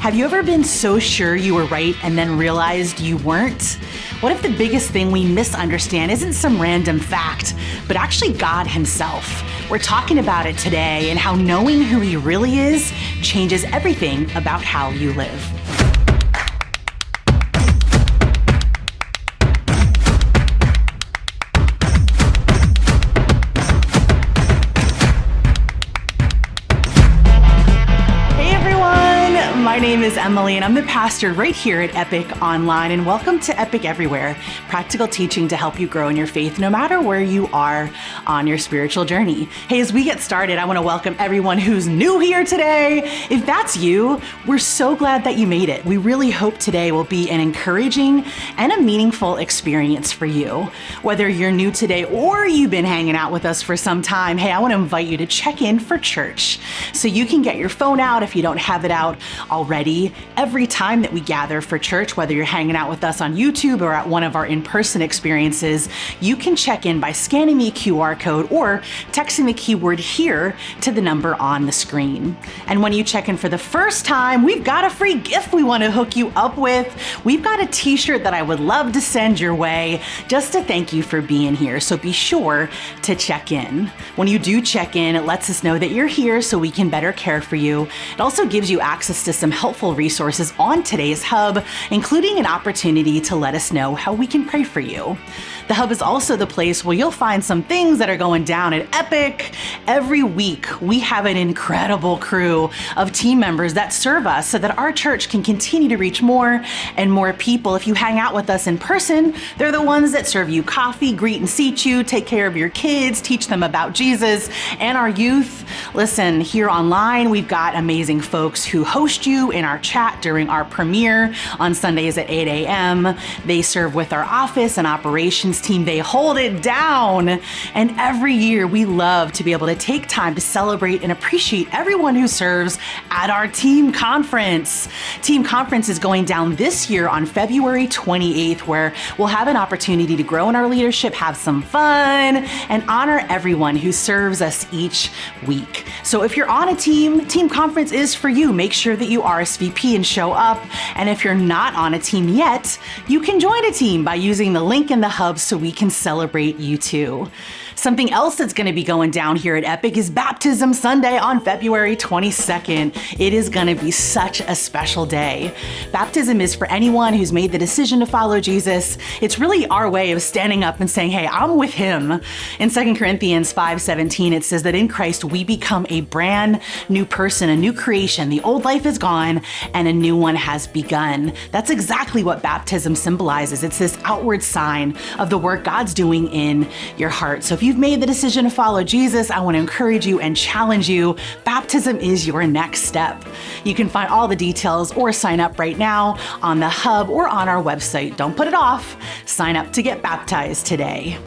Have you ever been so sure you were right and then realized you weren't? What if the biggest thing we misunderstand isn't some random fact, but actually God Himself? We're talking about it today and how knowing who He really is changes everything about how you live. My name is Emily, and I'm the pastor right here at Epic Online, and welcome to Epic Everywhere, practical teaching to help you grow in your faith no matter where you are on your spiritual journey. Hey, as we get started, I want to welcome everyone who's new here today. If that's you, we're so glad that you made it. We really hope today will be an encouraging and a meaningful experience for you. Whether you're new today or you've been hanging out with us for some time, hey, I want to invite you to check in for church. So you can get your phone out if you don't have it out already. Every time that we gather for church, whether you're hanging out with us on YouTube or at one of our in-person experiences, you can check in by scanning the QR code or texting the keyword "here" to the number on the screen. And when you check in for the first time, we've got a free gift we want to hook you up with. We've got a t-shirt that I would love to send your way just to thank you for being here. So be sure to check in. When you do check in, it lets us know that you're here so we can better care for you. It also gives you access to some helpful resources on today's Hub, including an opportunity to let us know how we can pray for you. The Hub is also the place where you'll find some things that are going down at Epic. Every week, we have an incredible crew of team members that serve us so that our church can continue to reach more and more people. If you hang out with us in person, they're the ones that serve you coffee, greet and seat you, take care of your kids, teach them about Jesus and our youth. Listen, here online, we've got amazing folks who host you in our chat during our premiere on Sundays at 8 a.m. They serve with our office and operations team. They hold it down. And every year we love to be able to take time to celebrate and appreciate everyone who serves at our team conference. Team conference is going down this year on February 28th, where we'll have an opportunity to grow in our leadership, have some fun, and honor everyone who serves us each week. So if you're on a team conference is for you. Make sure that you RSVP and show up. And if you're not on a team yet, you can join a team by using the link in the Hub so we can celebrate you too. Something else that's going to be going down here at Epic is Baptism Sunday on February 22nd. It is going to be such a special day. Baptism is for anyone who's made the decision to follow Jesus. It's really our way of standing up and saying, hey, I'm with Him. In 2 Corinthians 5:17, it says that in Christ we become a brand new person, a new creation. The old life is gone and a new one has begun. That's exactly what baptism symbolizes. It's this outward sign of the work God's doing in your heart. So if you've made the decision to follow Jesus, I want to encourage you and challenge you. Baptism is your next step. You can find all the details or sign up right now on the Hub or on our website. Don't put it off. Sign up to get baptized today.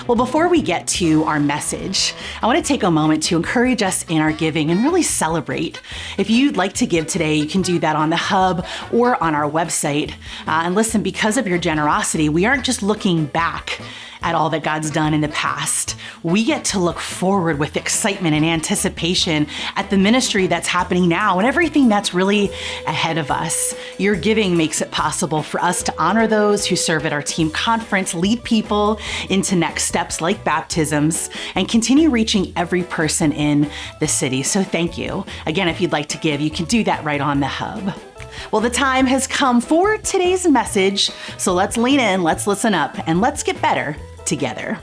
Well, before we get to our message, I want to take a moment to encourage us in our giving and really celebrate. If you'd like to give today, you can do that on the Hub or on our website. And listen, because of your generosity, we aren't just looking back at all that God's done in the past. We get to look forward with excitement and anticipation at the ministry that's happening now and everything that's really ahead of us. Your giving makes it possible for us to honor those who serve at our team conference, lead people into next steps like baptisms, and continue reaching every person in the city. So thank you. Again, if you'd like to give, you can do that right on the Hub. Well, the time has come for today's message, so let's lean in, let's listen up, and let's get better together.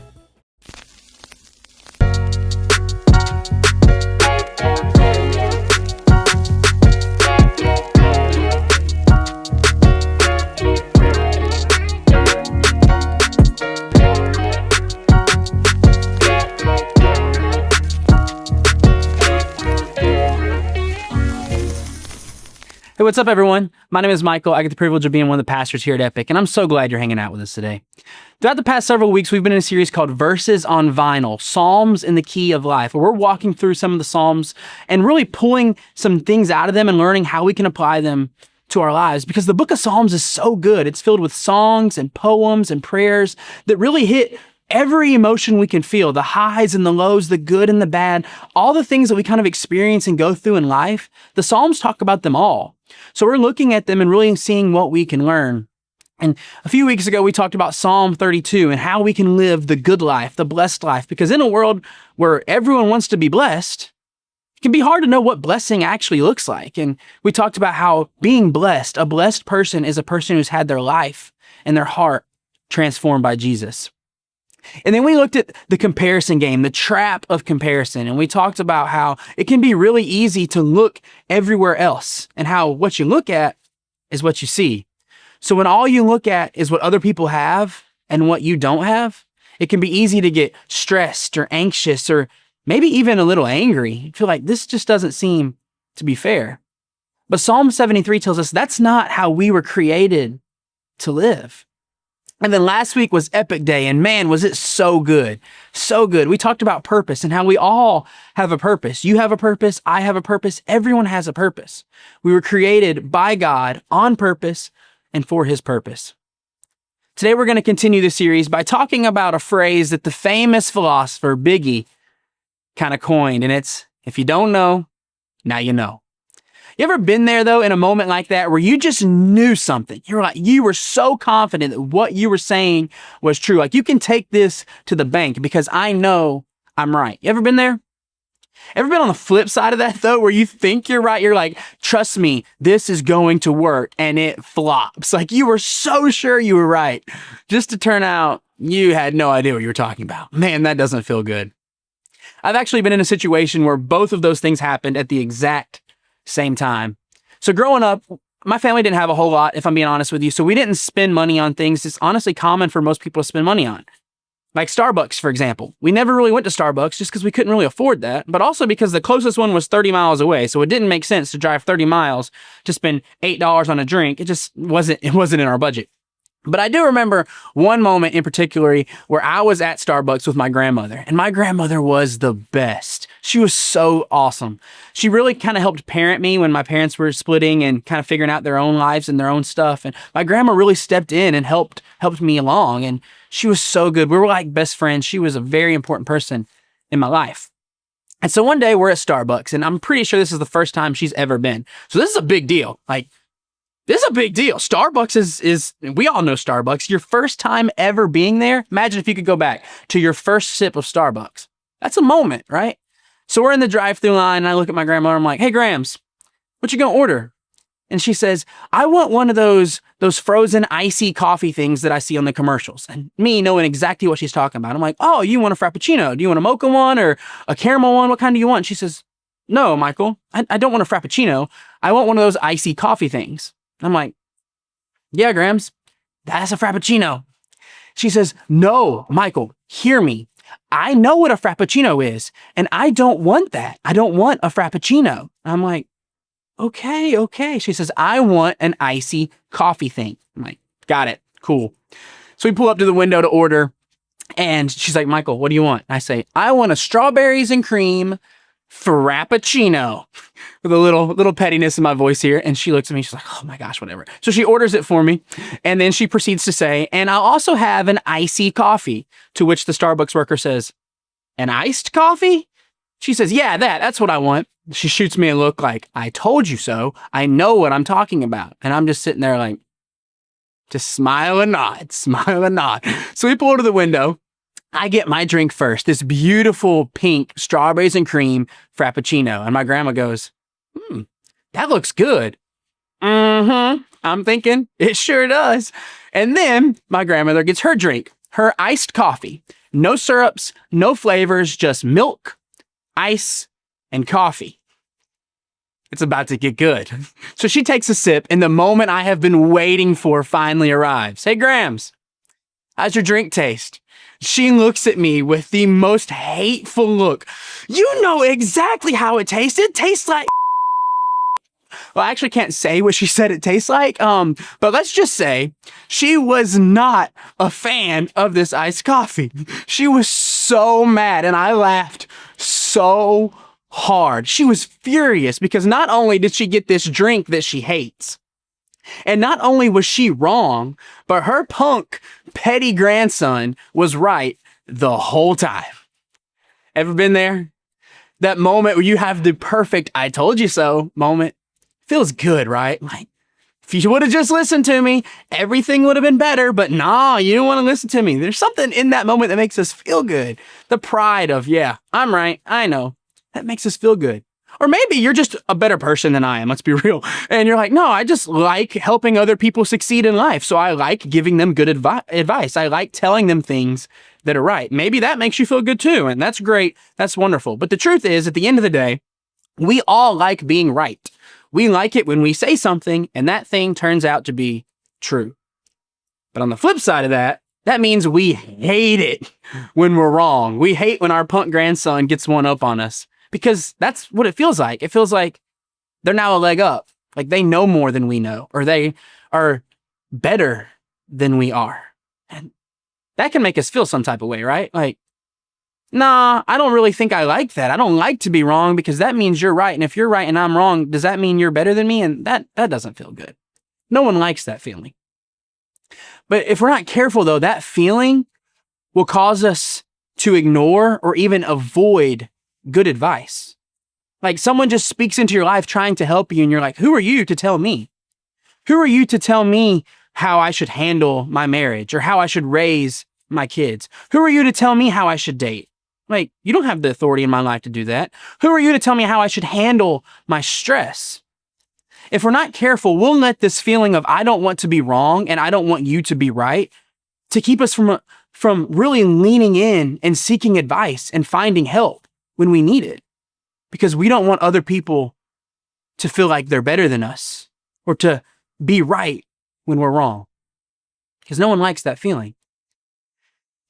Hey, what's up, everyone? My name is Michael. I get the privilege of being one of the pastors here at Epic, and I'm so glad you're hanging out with us today. Throughout the past several weeks, we've been in a series called Verses on Vinyl, Psalms in the Key of Life, where we're walking through some of the Psalms and really pulling some things out of them and learning how we can apply them to our lives, because the book of Psalms is so good. It's filled with songs and poems and prayers that really hit every emotion we can feel, the highs and the lows, the good and the bad, all the things that we kind of experience and go through in life. The Psalms talk about them all. So we're looking at them and really seeing what we can learn. And a few weeks ago, we talked about Psalm 32 and how we can live the good life, the blessed life, because in a world where everyone wants to be blessed, it can be hard to know what blessing actually looks like. And we talked about how being blessed, a blessed person is a person who's had their life and their heart transformed by Jesus. And then we looked at the comparison game, the trap of comparison. And we talked about how it can be really easy to look everywhere else and how what you look at is what you see. So when all you look at is what other people have and what you don't have, it can be easy to get stressed or anxious or maybe even a little angry. You feel like this just doesn't seem to be fair. But Psalm 73 tells us that's not how we were created to live. And then last week was Epic Day, and man, was it so good. So good. We talked about purpose and how we all have a purpose. You have a purpose. I have a purpose. Everyone has a purpose. We were created by God on purpose and for his purpose. Today, we're going to continue the series by talking about a phrase that the famous philosopher Biggie kind of coined, and it's, if you don't know, now you know. You ever been there, though, in a moment like that where you just knew something? You were so confident that what you were saying was true. Like, you can take this to the bank because I know I'm right. You ever been there? Ever been on the flip side of that, though, where you think you're right? You're like, trust me, this is going to work, and it flops. Like, you were so sure you were right, just to turn out you had no idea what you were talking about. Man, that doesn't feel good. I've actually been in a situation where both of those things happened at the exact same time. So growing up, my family didn't have a whole lot, if I'm being honest with you. So we didn't spend money on things it's honestly common for most people to spend money on. Like Starbucks, for example. We never really went to Starbucks just because we couldn't really afford that, but also because the closest one was 30 miles away. So it didn't make sense to drive 30 miles to spend $8 on a drink. It just wasn't in our budget. But I do remember one moment in particular where I was at Starbucks with my grandmother, and my grandmother was the best. She was so awesome. She really kind of helped parent me when my parents were splitting and kind of figuring out their own lives and their own stuff. And my grandma really stepped in and helped me along. And she was so good. We were like best friends. She was a very important person in my life. And so one day we're at Starbucks, and I'm pretty sure this is the first time she's ever been. So this is a big deal. This is a big deal. Starbucks is, we all know Starbucks. Your first time ever being there, imagine if you could go back to your first sip of Starbucks. That's a moment, right? So we're in the drive-thru line, and I look at my grandmother. I'm like, hey, Grams, what you gonna order? And she says, I want one of those frozen icy coffee things that I see on the commercials. And me knowing exactly what she's talking about, I'm like, oh, you want a Frappuccino? Do you want a mocha one or a caramel one? What kind do you want? And she says, no, Michael, I don't want a Frappuccino. I want one of those icy coffee things. I'm like, yeah, Grams, that's a Frappuccino. She says, no, Michael, hear me. I know what a Frappuccino is, and I don't want that. I don't want a Frappuccino. I'm like, okay. She says, I want an icy coffee thing. I'm like, got it, cool. So we pull up to the window to order, and she's like, Michael, what do you want? I say, I want a strawberries and cream Frappuccino, with a little pettiness in my voice here. And she looks at me, she's like, oh my gosh, whatever. So she orders it for me. And then she proceeds to say, and I'll also have an icy coffee, to which the Starbucks worker says, an iced coffee? She says, yeah, that's what I want. She shoots me a look like, I told you so. I know what I'm talking about. And I'm just sitting there like, just smile and nod. So we pull to the window. I get my drink first, this beautiful pink strawberries and cream Frappuccino. And my grandma goes, that looks good. I'm thinking, it sure does. And then my grandmother gets her drink, her iced coffee. No syrups, no flavors, just milk, ice, and coffee. It's about to get good. So she takes a sip, and the moment I have been waiting for finally arrives. Hey, Grams, how's your drink taste? She looks at me with the most hateful look. You know exactly how it tastes. It tastes like... Well, I actually can't say what she said it tastes like, but let's just say she was not a fan of this iced coffee. She was so mad, and I laughed so hard. She was furious because not only did she get this drink that she hates, and not only was she wrong, but her punk, petty grandson was right the whole time. Ever been there? That moment where you have the perfect I told you so moment. feels good, right? Like, if you would have just listened to me, everything would have been better, but nah, you don't want to listen to me. There's something in that moment that makes us feel good. The pride of, yeah, I'm right. I know. That makes us feel good. Or maybe you're just a better person than I am. Let's be real. And you're like, no, I just like helping other people succeed in life. So I like giving them good advice. I like telling them things that are right. Maybe that makes you feel good too. And that's great. That's wonderful. But the truth is, at the end of the day, we all like being right. We like it when we say something and that thing turns out to be true. But on the flip side of that, that means we hate it when we're wrong. We hate when our punk grandson gets one up on us because that's what it feels like. It feels like they're now a leg up. Like they know more than we know, or they are better than we are. And that can make us feel some type of way, right? Like, nah, I don't really think I like that. I don't like to be wrong because that means you're right. And if you're right and I'm wrong, does that mean you're better than me? And that doesn't feel good. No one likes that feeling. But if we're not careful though, that feeling will cause us to ignore or even avoid good advice. Like someone just speaks into your life trying to help you and you're like, who are you to tell me? Who are you to tell me how I should handle my marriage or how I should raise my kids? Who are you to tell me how I should date? Like, you don't have the authority in my life to do that. Who are you to tell me how I should handle my stress? If we're not careful, we'll let this feeling of I don't want to be wrong and I don't want you to be right to keep us from really leaning in and seeking advice and finding help when we need it. Because we don't want other people to feel like they're better than us or to be right when we're wrong. Because no one likes that feeling.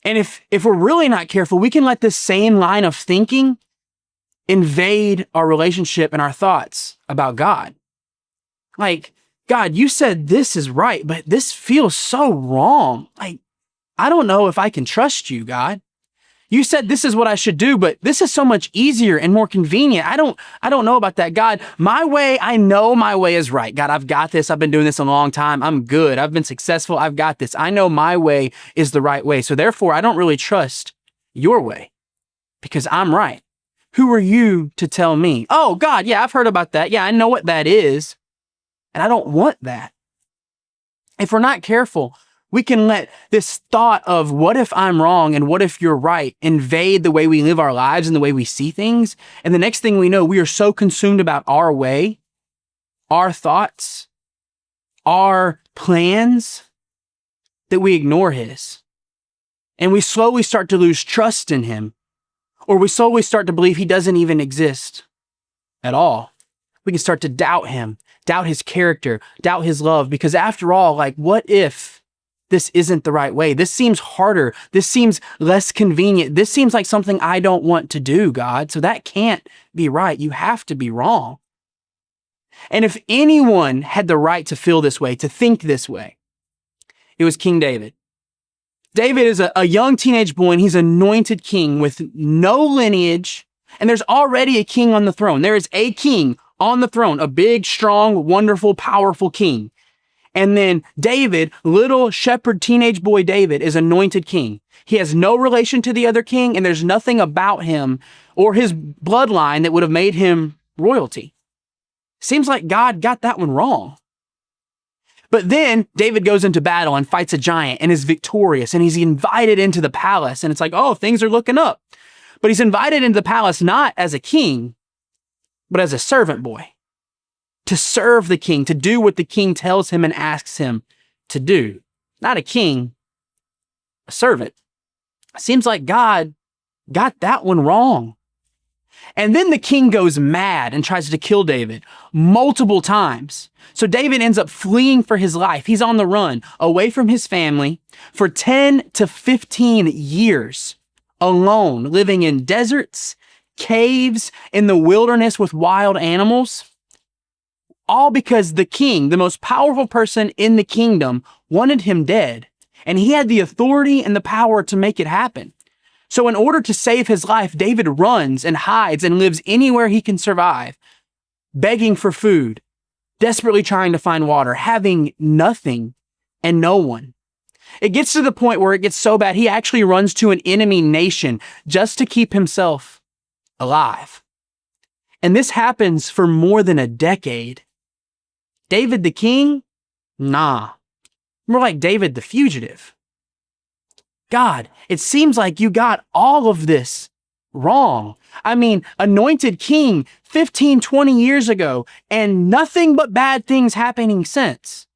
And if we're really not careful, we can let this same line of thinking invade our relationship and our thoughts about God. Like, God, you said this is right, but this feels so wrong. Like, I don't know if I can trust you, God. You said this is what I should do, but this is so much easier and more convenient. I don't know about that. God, my way, I know my way is right. God, I've got this. I've been doing this a long time. I'm good. I've been successful. I've got this. I know my way is the right way. So therefore, I don't really trust your way because I'm right. Who are you to tell me? Oh, God, yeah, I've heard about that. Yeah, I know what that is. And I don't want that. If we're not careful, we can let this thought of what if I'm wrong and what if you're right invade the way we live our lives and the way we see things. And the next thing we know, we are so consumed about our way, our thoughts, our plans that we ignore his. And we slowly start to lose trust in him, or we slowly start to believe he doesn't even exist at all. We can start to doubt him, doubt his character, doubt his love, because after all, like, what if this isn't the right way? This seems harder. This seems less convenient. This seems like something I don't want to do, God. So that can't be right. You have to be wrong. And if anyone had the right to feel this way, to think this way, it was King David. David is a young teenage boy and he's anointed king with no lineage. And there's already a king on the throne. There is a king on the throne, a big, strong, wonderful, powerful king. And then David, little shepherd teenage boy David, is anointed king. He has no relation to the other king, and there's nothing about him or his bloodline that would have made him royalty. Seems like God got that one wrong. But then David goes into battle and fights a giant and is victorious, and he's invited into the palace, and it's like, oh, things are looking up. But he's invited into the palace not as a king, but as a servant boy. To serve the king, to do what the king tells him and asks him to do. Not a king, a servant. Seems like God got that one wrong. And then the king goes mad and tries to kill David multiple times. So David ends up fleeing for his life. He's on the run, away from his family for 10 to 15 years, alone, living in deserts, caves, in the wilderness with wild animals. All because the king, the most powerful person in the kingdom, wanted him dead. And he had the authority and the power to make it happen. So in order to save his life, David runs and hides and lives anywhere he can survive, begging for food, desperately trying to find water, having nothing and no one. It gets to the point where it gets so bad, he actually runs to an enemy nation just to keep himself alive. And this happens for more than a decade. David the king? Nah. More like David the fugitive. God, it seems like you got all of this wrong. I mean, anointed king 15, 20 years ago, and nothing but bad things happening since.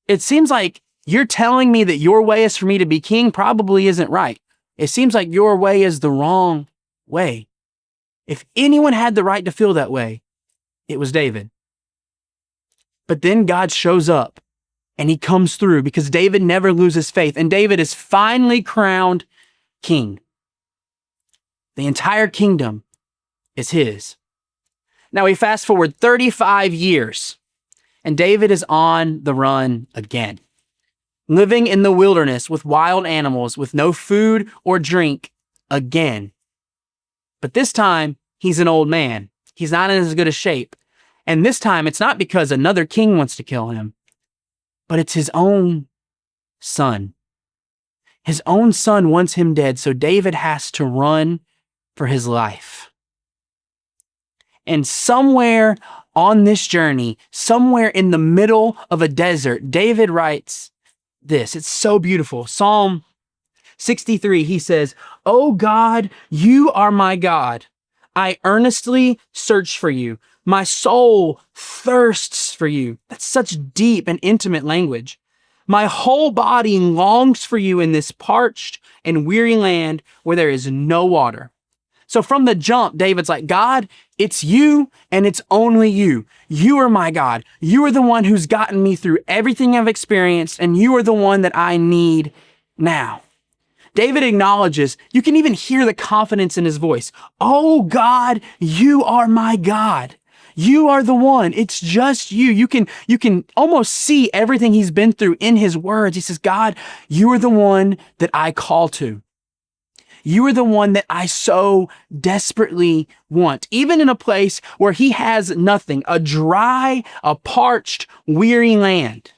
It seems like you're telling me that your way is for me to be king probably isn't right. It seems like your way is the wrong way. If anyone had the right to feel that way, it was David. But then God shows up and he comes through because David never loses faith, and David is finally crowned king. The entire kingdom is his. Now we fast forward 35 years, and David is on the run again, living in the wilderness with wild animals, with no food or drink again. But this time, he's an old man. He's not in as good a shape. And this time, it's not because another king wants to kill him, but it's his own son. His own son wants him dead, so David has to run for his life. And somewhere on this journey, somewhere in the middle of a desert, David writes this. It's so beautiful. Psalm 63, he says, "O God, you are my God. I earnestly search for you. My soul thirsts for you." That's such deep and intimate language. "My whole body longs for you in this parched and weary land where there is no water." So from the jump, David's like, God, it's you and it's only you. You are my God. You are the one who's gotten me through everything I've experienced, and you are the one that I need now. David acknowledges, you can even hear the confidence in his voice. Oh God, you are my God. You are the one. It's just you. You can almost see everything he's been through in his words. He says, God, you are the one that I call to. You are the one that I so desperately want, even in a place where he has nothing, a dry, a parched, weary land.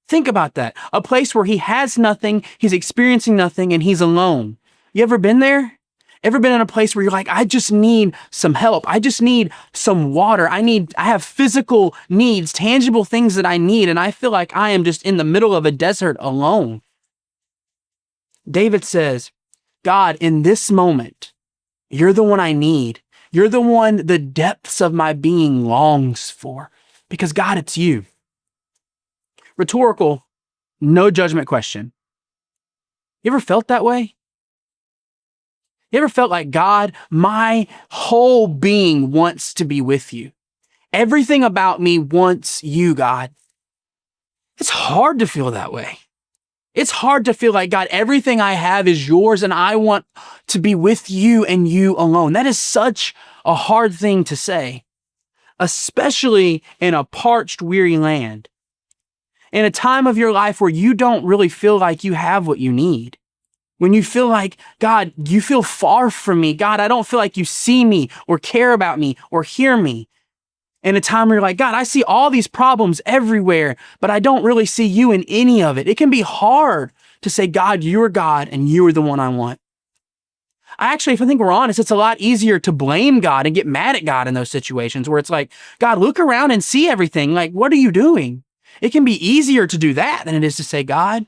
Think about that. A place where he has nothing, he's experiencing nothing, and he's alone. You ever been there? Ever been in a place where you're like, I just need some help. I just need some water. I have physical needs, tangible things that I need, and I feel like I am just in the middle of a desert alone. David says, God, in this moment, you're the one I need. You're the one the depths of my being longs for. Because God, it's you. Rhetorical, no judgment question. You ever felt that way? You ever felt like, God, my whole being wants to be with you. Everything about me wants you, God. It's hard to feel that way. It's hard to feel like, God, everything I have is yours and I want to be with you and you alone. That is such a hard thing to say, especially in a parched, weary land. In a time of your life where you don't really feel like you have what you need. When you feel like, God, you feel far from me. God, I don't feel like you see me or care about me or hear me. In a time where you're like, God, I see all these problems everywhere, but I don't really see you in any of it. It can be hard to say, God, you're God and you are the one I want. Actually, if I think we're honest, it's a lot easier to blame God and get mad at God in those situations where it's like, God, look around and see everything. Like, what are you doing? It can be easier to do that than it is to say, God,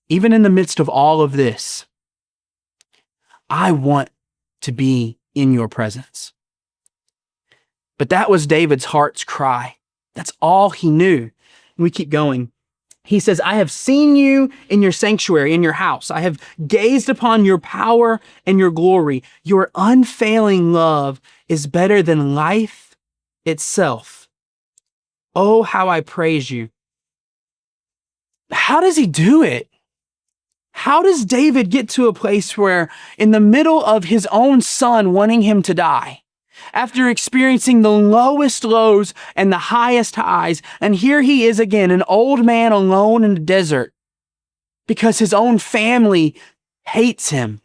even in the midst of all of this, I want to be in your presence. But that was David's heart's cry. That's all he knew. We keep going. He says, I have seen you in your sanctuary, in your house. I have gazed upon your power and your glory. Your unfailing love is better than life itself. Oh, how I praise you. How does he do it? How does David get to a place where in the middle of his own son wanting him to die, after experiencing the lowest lows and the highest highs, and here he is again, an old man alone in the desert because his own family hates him?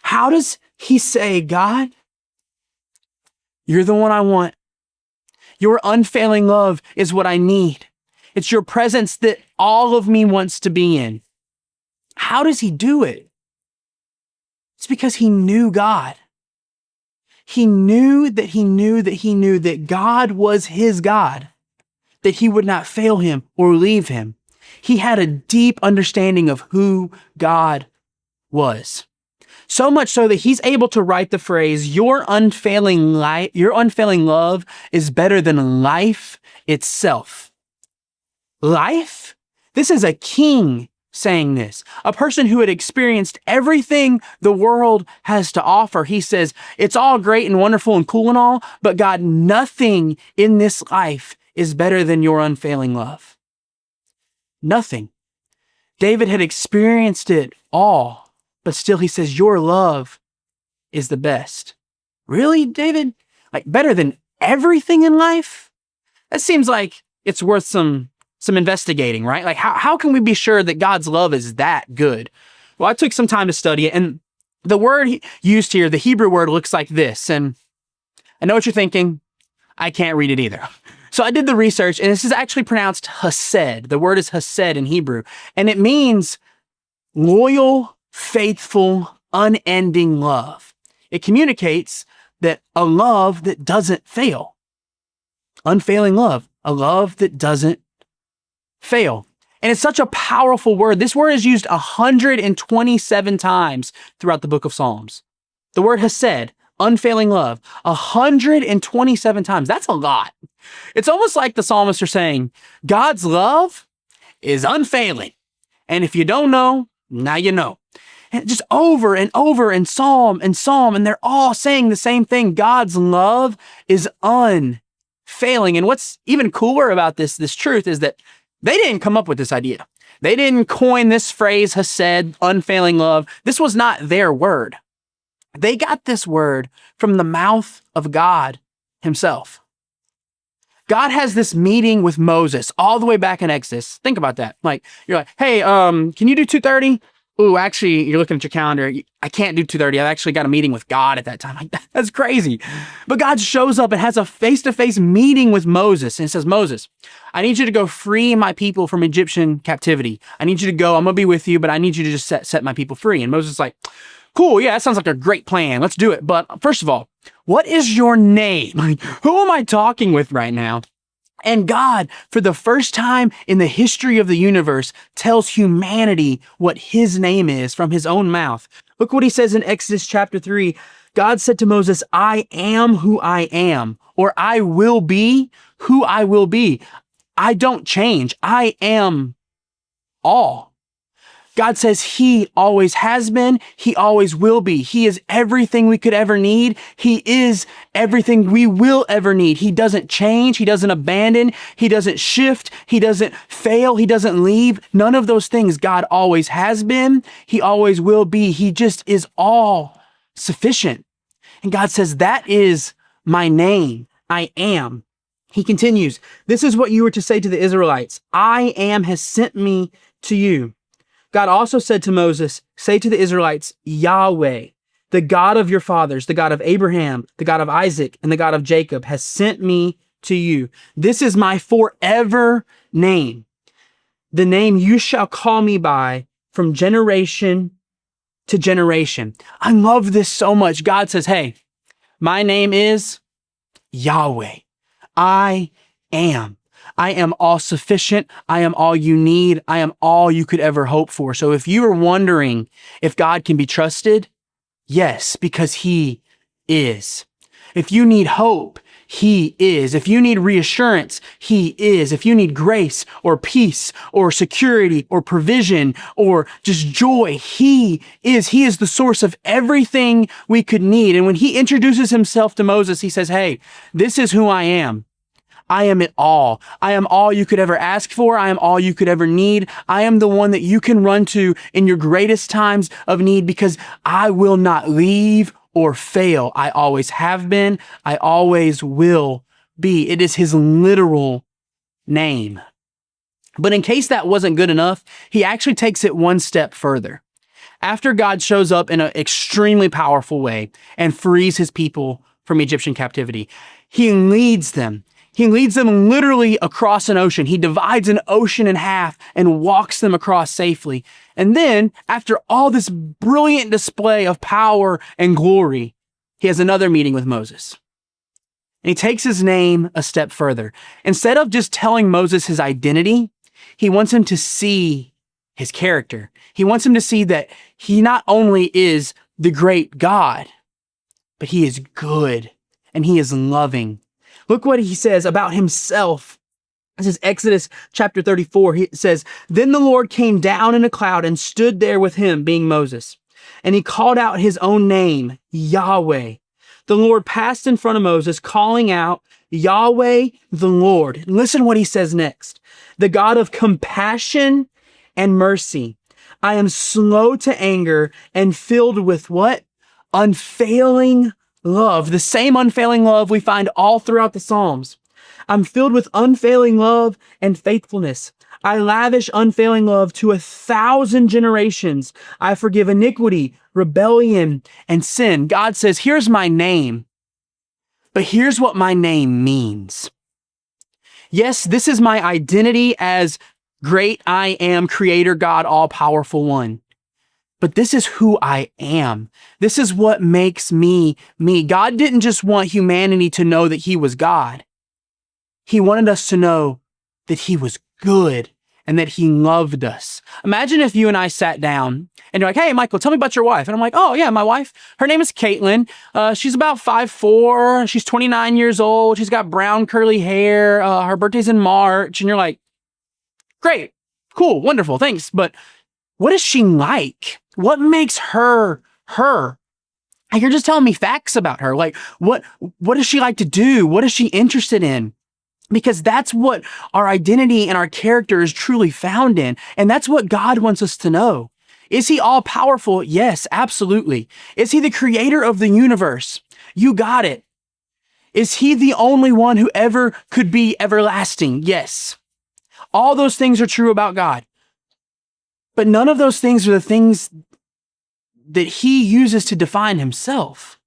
How does he say, God, you're the one I want. Your unfailing love is what I need. It's your presence that all of me wants to be in. How does he do it? It's because he knew God. He knew that God was his God. that he would not fail him or leave him. He had a deep understanding of who God was. So much so that he's able to write the phrase, your unfailing love is better than life itself. Life? This is a king saying this, a person who had experienced everything the world has to offer. He says, it's all great and wonderful and cool and all, but God, nothing in this life is better than your unfailing love. Nothing. David had experienced it all, but still he says, your love is the best. Really, David? Like better than everything in life? That seems like it's worth some investigating, right? Like how can we be sure that God's love is that good? Well, I took some time to study it, and the word used here, the Hebrew word, looks like this. And I know what you're thinking. I can't read it either. So I did the research, and this is actually pronounced hesed. The word is hesed in Hebrew, and it means loyal, faithful, unending love. It communicates that a love that doesn't fail. Unfailing love, a love that doesn't fail. And it's such a powerful word. This word is used 127 times throughout the book of Psalms. The word hesed, unfailing love, 127 times. That's a lot. It's almost like the psalmists are saying, God's love is unfailing. And if you don't know, now you know. And just over and over in psalm, and they're all saying the same thing. God's love is unfailing. And what's even cooler about this truth is that they didn't come up with this idea. They didn't coin this phrase, hesed, unfailing love. This was not their word. They got this word from the mouth of God himself. God has this meeting with Moses all the way back in Exodus. Think about that. Like, you're like, hey, can you do 2:30? Ooh, actually, you're looking at your calendar. I can't do 2:30. I've actually got a meeting with God at that time. Like, that's crazy. But God shows up and has a face-to-face meeting with Moses and says, Moses, I need you to go free my people from Egyptian captivity. I need you to go. I'm going to be with you, but I need you to just set my people free. And Moses is like, cool. Yeah, that sounds like a great plan. Let's do it. But first of all, what is your name? Like, who am I talking with right now? And God, for the first time in the history of the universe, tells humanity what his name is from his own mouth. Look what he says in Exodus chapter 3. God said to Moses, I am who I am, or I will be who I will be. I don't change. I am all. God says he always has been, he always will be. He is everything we could ever need. He is everything we will ever need. He doesn't change, he doesn't abandon, he doesn't shift, he doesn't fail, he doesn't leave. None of those things. God always has been, he always will be. He just is all sufficient. And God says, that is my name. I am. He continues, this is what you were to say to the Israelites. I am has sent me to you. God also said to Moses, say to the Israelites, Yahweh, the God of your fathers, the God of Abraham, the God of Isaac, and the God of Jacob has sent me to you. This is my forever name, the name you shall call me by from generation to generation. I love this so much. God says, hey, my name is Yahweh. I am. I am all sufficient. I am all you need. I am all you could ever hope for. So if you are wondering if God can be trusted, yes, because he is. If you need hope, he is. If you need reassurance, he is. If you need grace or peace or security or provision or just joy, he is. He is the source of everything we could need. And when he introduces himself to Moses, he says, hey, this is who I am. I am it all. I am all you could ever ask for. I am all you could ever need. I am the one that you can run to in your greatest times of need because I will not leave or fail. I always have been. I always will be. It is his literal name. But in case that wasn't good enough, he actually takes it one step further. After God shows up in an extremely powerful way and frees his people from Egyptian captivity, he leads them. He leads them literally across an ocean. He divides an ocean in half and walks them across safely. And then, after all this brilliant display of power and glory, he has another meeting with Moses. And he takes his name a step further. Instead of just telling Moses his identity, he wants him to see his character. He wants him to see that he not only is the great God, but he is good and he is loving. Look what he says about himself. This is Exodus chapter 34. It says, "Then the Lord came down in a cloud and stood there with him," being Moses. "And he called out his own name, Yahweh. The Lord passed in front of Moses, calling out, Yahweh, the Lord." And listen what he says next. "The God of compassion and mercy. I am slow to anger and filled with" what? "Unfailing love." The same unfailing love we find all throughout the Psalms. "I'm filled with unfailing love and faithfulness. I lavish unfailing love to 1,000 generations. I forgive iniquity, rebellion, and sin." God says, here's my name, but here's what my name means. Yes, this is my identity as great I am, creator God, all-powerful one. But this is who I am. This is what makes me me. God didn't just want humanity to know that he was God. He wanted us to know that he was good and that he loved us. Imagine if you and I sat down and you're like, "Hey, Michael, tell me about your wife." And I'm like, "Oh yeah, my wife, her name is Caitlin. She's about 5'4". She's 29 years old. She's got brown curly hair. Her birthday's in March." And you're like, "Great, cool, wonderful, thanks. But what is she like? What makes her her?" And you're just telling me facts about her. Like, what does she like to do? What is she interested in? Because that's what our identity and our character is truly found in. And that's what God wants us to know. Is he all powerful? Yes, absolutely. Is he the creator of the universe? You got it. Is he the only one who ever could be everlasting? Yes. All those things are true about God. But none of those things are the things that he uses to define himself.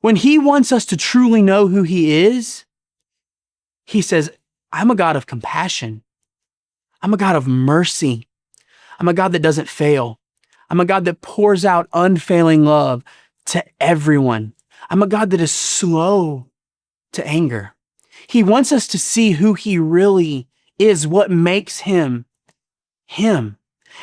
When he wants us to truly know who he is, he says, "I'm a God of compassion. I'm a God of mercy. I'm a God that doesn't fail. I'm a God that pours out unfailing love to everyone. I'm a God that is slow to anger." He wants us to see who he really is, what makes him him.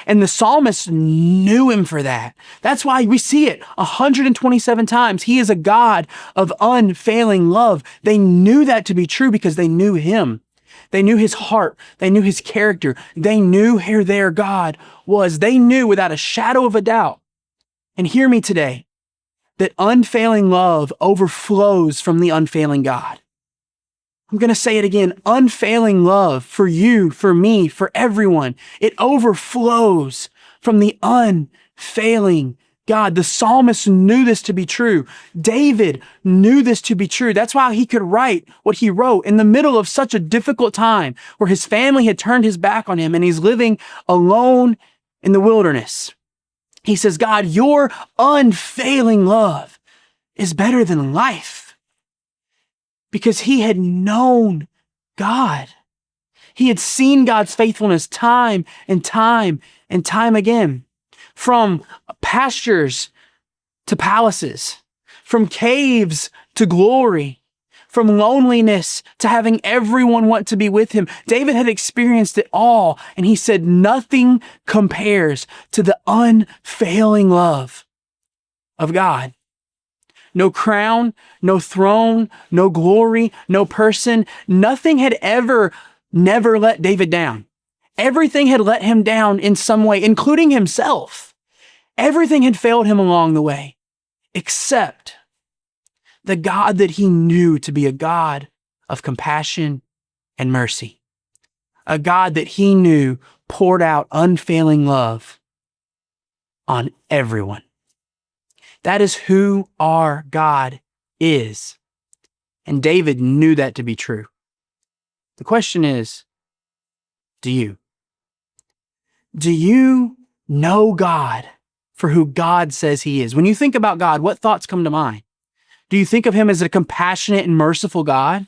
And the psalmist knew him for that. That's why we see it 127 times. He is a God of unfailing love. They knew that to be true because they knew him. They knew his heart. They knew his character. They knew who their God was. They knew without a shadow of a doubt. And hear me today, that unfailing love overflows from the unfailing God. I'm going to say it again. Unfailing love for you, for me, for everyone. It overflows from the unfailing God. The psalmist knew this to be true. David knew this to be true. That's why he could write what he wrote in the middle of such a difficult time where his family had turned his back on him and he's living alone in the wilderness. He says, "God, your unfailing love is better than life." Because he had known God. He had seen God's faithfulness time and time and time again. From pastures to palaces, from caves to glory, from loneliness to having everyone want to be with him. David had experienced it all, and he said nothing compares to the unfailing love of God. No crown, no throne, no glory, no person. Nothing had never let David down. Everything had let him down in some way, including himself. Everything had failed him along the way, except the God that he knew to be a God of compassion and mercy. A God that he knew poured out unfailing love on everyone. That is who our God is. And David knew that to be true. The question is, do you? Do you know God for who God says he is? When you think about God, what thoughts come to mind? Do you think of him as a compassionate and merciful God?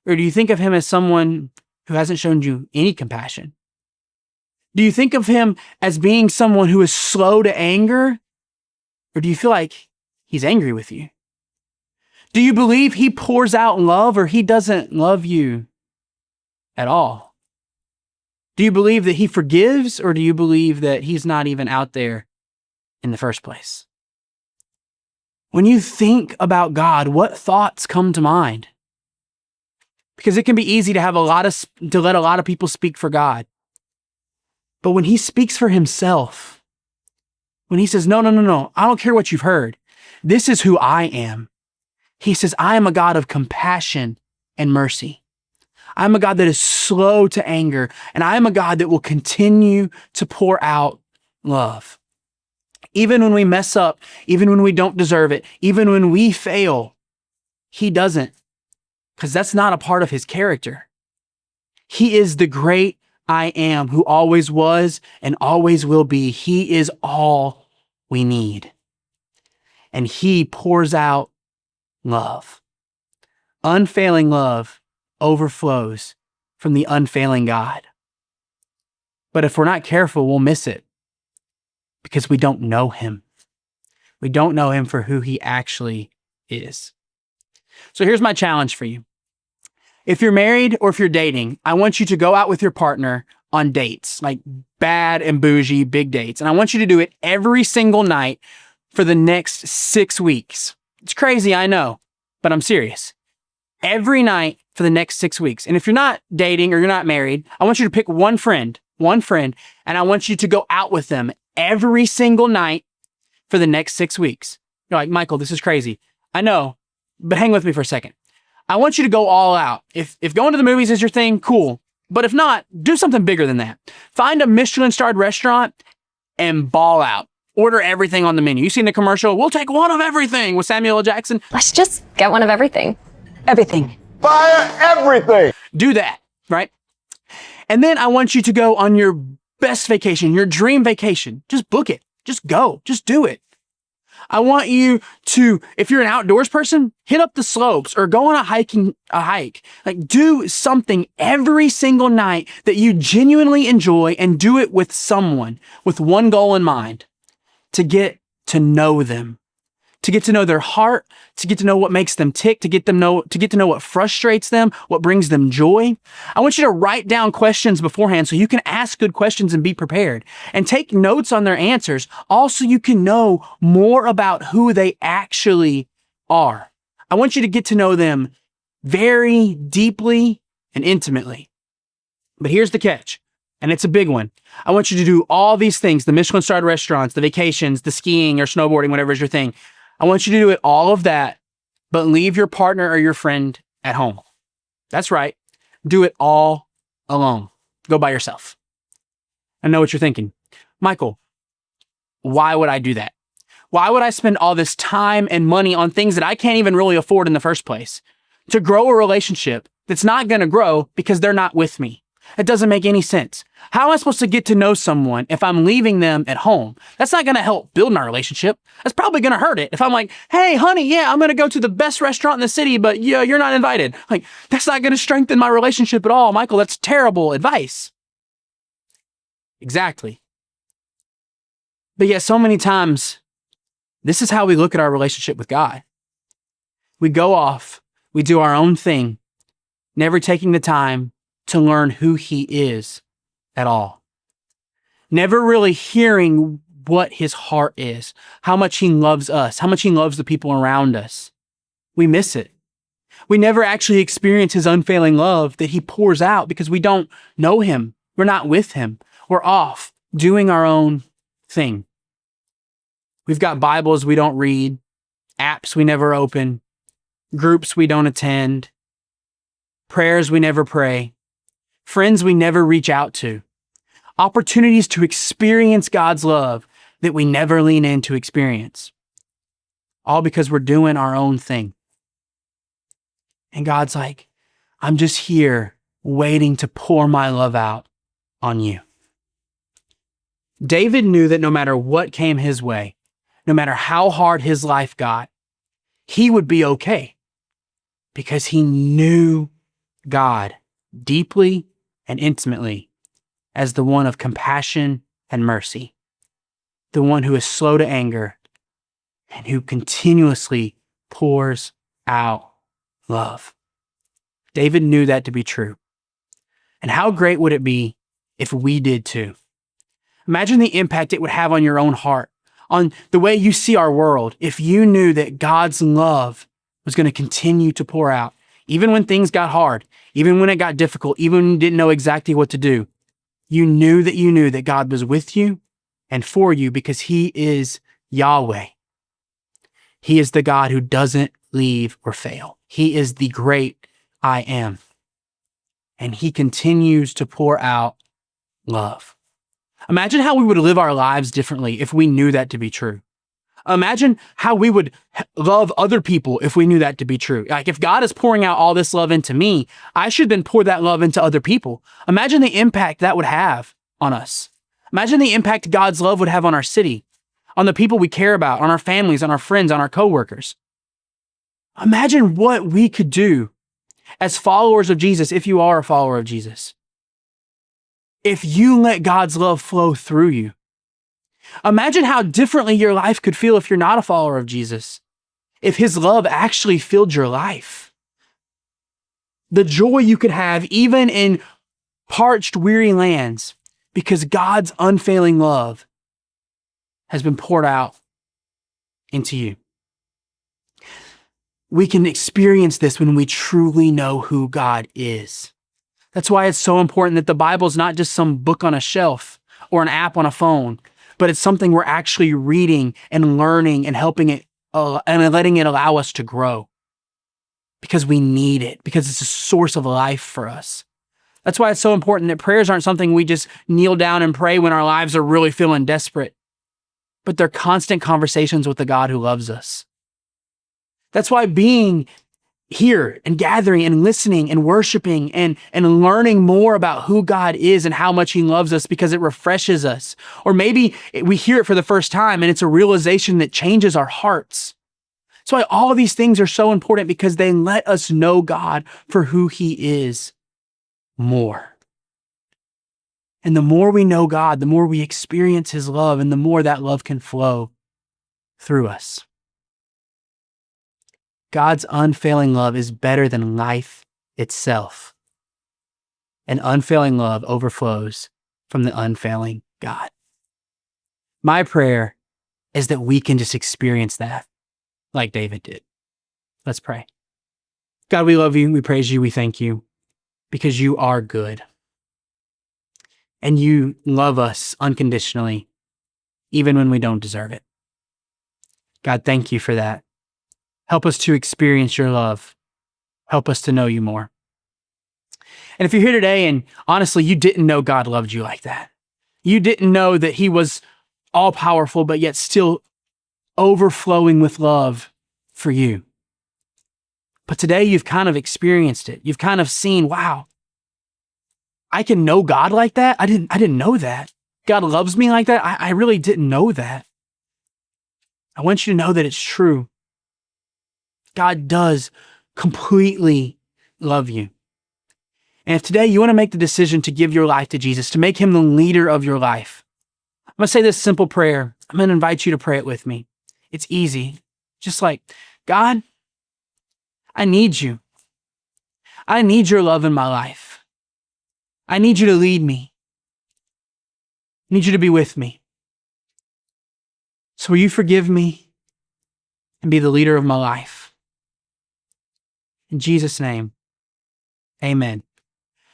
Or do you think of him as someone who hasn't shown you any compassion? Do you think of him as being someone who is slow to anger? Or do you feel like he's angry with you? Do you believe he pours out love or he doesn't love you at all? Do you believe that he forgives or do you believe that he's not even out there in the first place? When you think about God, what thoughts come to mind? Because it can be easy to let a lot of people speak for God. But when he speaks for himself, when he says, no, I don't care what you've heard. This is who I am. He says, I am a God of compassion and mercy. I'm a God that is slow to anger, and I am a God that will continue to pour out love. Even when we mess up, even when we don't deserve it, even when we fail, he doesn't, because that's not a part of his character. He is the great I am who always was and always will be. He is all we need. And he pours out love. Unfailing love overflows from the unfailing God. But if we're not careful, we'll miss it because we don't know him. We don't know him for who he actually is. So here's my challenge for you. If you're married or if you're dating, I want you to go out with your partner on dates, like bad and bougie, big dates. And I want you to do it every single night for the next 6 weeks. It's crazy, I know, but I'm serious. Every night for the next 6 weeks. And if you're not dating or you're not married, I want you to pick one friend, and I want you to go out with them every single night for the next 6 weeks. You're like, Michael, this is crazy. I know, but hang with me for a second. I want you to go all out. If going to the movies is your thing, cool. But if not, do something bigger than that. Find a Michelin-starred restaurant and ball out. Order everything on the menu. You seen the commercial, we'll take one of everything with Samuel L. Jackson. Let's just get one of everything. Everything. Fire everything. Do that, right? And then I want you to go on your best vacation, your dream vacation. Just book it. Just go. Just do it. I want you to, if you're an outdoors person, hit up the slopes or go on a hike. Like do something every single night that you genuinely enjoy and do it with someone with one goal in mind, to get to know them, to get to know their heart, to get to know what makes them tick, to get to know what frustrates them, what brings them joy. I want you to write down questions beforehand so you can ask good questions and be prepared, and take notes on their answers. Also, you can know more about who they actually are. I want you to get to know them very deeply and intimately. But here's the catch, and it's a big one. I want you to do all these things, the Michelin-starred restaurants, the vacations, the skiing or snowboarding, whatever is your thing. I want you to do all of that, but leave your partner or your friend at home. That's right. Do it all alone. Go by yourself. I know what you're thinking. Michael, why would I do that? Why would I spend all this time and money on things that I can't even really afford in the first place? To grow a relationship that's not going to grow because they're not with me. It doesn't make any sense. How am I supposed to get to know someone if I'm leaving them at home? That's not going to help build our relationship. That's probably going to hurt it. If I'm like, hey, honey, yeah, I'm going to go to the best restaurant in the city, but yeah, you're not invited. Like, that's not going to strengthen my relationship at all. Michael, that's terrible advice. Exactly. But yet so many times, this is how we look at our relationship with God. We go off, we do our own thing, never taking the time to learn who he is at all. Never really hearing what his heart is, how much he loves us, how much he loves the people around us. We miss it. We never actually experience his unfailing love that he pours out because we don't know him. We're not with him. We're off doing our own thing. We've got Bibles we don't read, apps we never open, groups we don't attend, prayers we never pray, friends we never reach out to, opportunities to experience God's love that we never lean in to experience. All because we're doing our own thing. And God's like, I'm just here waiting to pour my love out on you. David knew that no matter what came his way, no matter how hard his life got, he would be okay because he knew God deeply and intimately as the one of compassion and mercy, the one who is slow to anger and who continuously pours out love. David knew that to be true. And how great would it be if we did too? Imagine the impact it would have on your own heart, on the way you see our world, if you knew that God's love was going to continue to pour out, even when things got hard, even when it got difficult, even when you didn't know exactly what to do. You knew that God was with you and for you because he is Yahweh. He is the God who doesn't leave or fail. He is the great I am. And he continues to pour out love. Imagine how we would live our lives differently if we knew that to be true. Imagine how we would love other people if we knew that to be true. Like if God is pouring out all this love into me, I should then pour that love into other people. Imagine the impact that would have on us. Imagine the impact God's love would have on our city, on the people we care about, on our families, on our friends, on our coworkers. Imagine what we could do as followers of Jesus, if you are a follower of Jesus, if you let God's love flow through you. Imagine how differently your life could feel if you're not a follower of Jesus, if his love actually filled your life. The joy you could have even in parched, weary lands because God's unfailing love has been poured out into you. We can experience this when we truly know who God is. That's why it's so important that the Bible is not just some book on a shelf or an app on a phone, but it's something we're actually reading and learning and helping it and letting it allow us to grow because we need it, because it's a source of life for us. That's why it's so important that prayers aren't something we just kneel down and pray when our lives are really feeling desperate, but they're constant conversations with the God who loves us. That's why being here and gathering and listening and worshiping and learning more about who God is and how much he loves us because it refreshes us. Or maybe we hear it for the first time and it's a realization that changes our hearts. That's why all of these things are so important because they let us know God for who he is more. And the more we know God, the more we experience his love and the more that love can flow through us. God's unfailing love is better than life itself. And unfailing love overflows from the unfailing God. My prayer is that we can just experience that like David did. Let's pray. God, we love you. We praise you. We thank you because you are good. And you love us unconditionally, even when we don't deserve it. God, thank you for that. Help us to experience your love. Help us to know you more. And if you're here today and honestly, you didn't know God loved you like that. You didn't know that he was all powerful, but yet still overflowing with love for you. But today you've kind of experienced it. You've kind of seen, wow, I can know God like that. I didn't know that. God loves me like that. I really didn't know that. I want you to know that it's true. God does completely love you. And if today you want to make the decision to give your life to Jesus, to make him the leader of your life, I'm going to say this simple prayer. I'm going to invite you to pray it with me. It's easy. Just like, God, I need you. I need your love in my life. I need you to lead me. I need you to be with me. So will you forgive me and be the leader of my life? In Jesus' name, amen.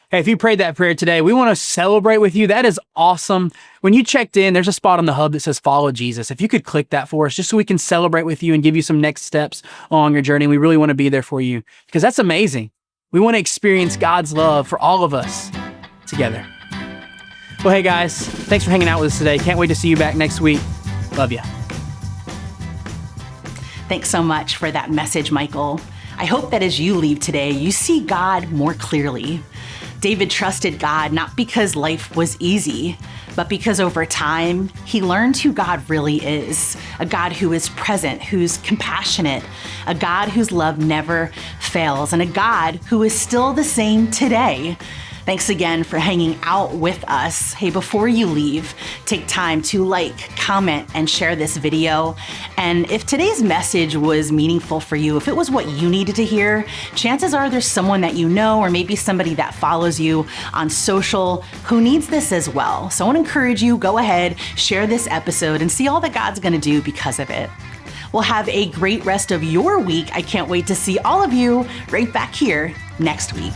Hey, if you prayed that prayer today, we want to celebrate with you. That is awesome. When you checked in, there's a spot on the hub that says follow Jesus. If you could click that for us, just so we can celebrate with you and give you some next steps along your journey. We really want to be there for you because that's amazing. We want to experience God's love for all of us together. Well, hey guys, thanks for hanging out with us today. Can't wait to see you back next week. Love you. Thanks so much for that message, Michael. I hope that as you leave today, you see God more clearly. David trusted God not because life was easy, but because over time, he learned who God really is. A God who is present, who's compassionate, a God whose love never fails, and a God who is still the same today. Thanks again for hanging out with us. Hey, before you leave, take time to like, comment, and share this video. And if today's message was meaningful for you, if it was what you needed to hear, chances are there's someone that you know, or maybe somebody that follows you on social who needs this as well. So I want to encourage you, go ahead, share this episode, and see all that God's going to do because of it. Well, have a great rest of your week. I can't wait to see all of you right back here next week.